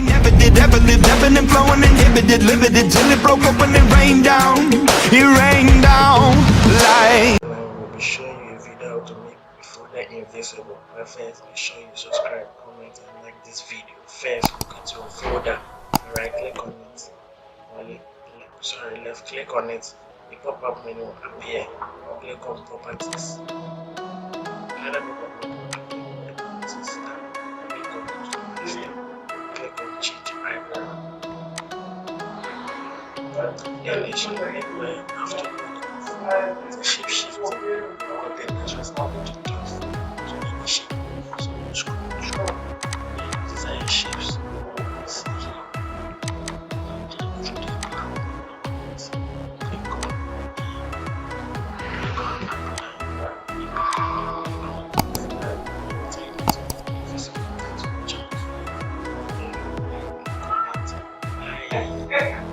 they never did, ever lived, ebbing and flowing, inhibited, limited, till it broke up when it rained down. It rained down like. And I will be showing you a video how to make a folder invisible. But first, make sure you subscribe, comment, and like this video. First, look at your folder. Right click on it. Left click on it. The pop-up menu will appear. Click on properties. Another pop-up menu will appear on the properties tab. Click on customize them. Click on change icon. Then it should anywhere after the shape shifting. Then it just go to top. So any shape. So scroll through. Design shapes. See here. Yeah.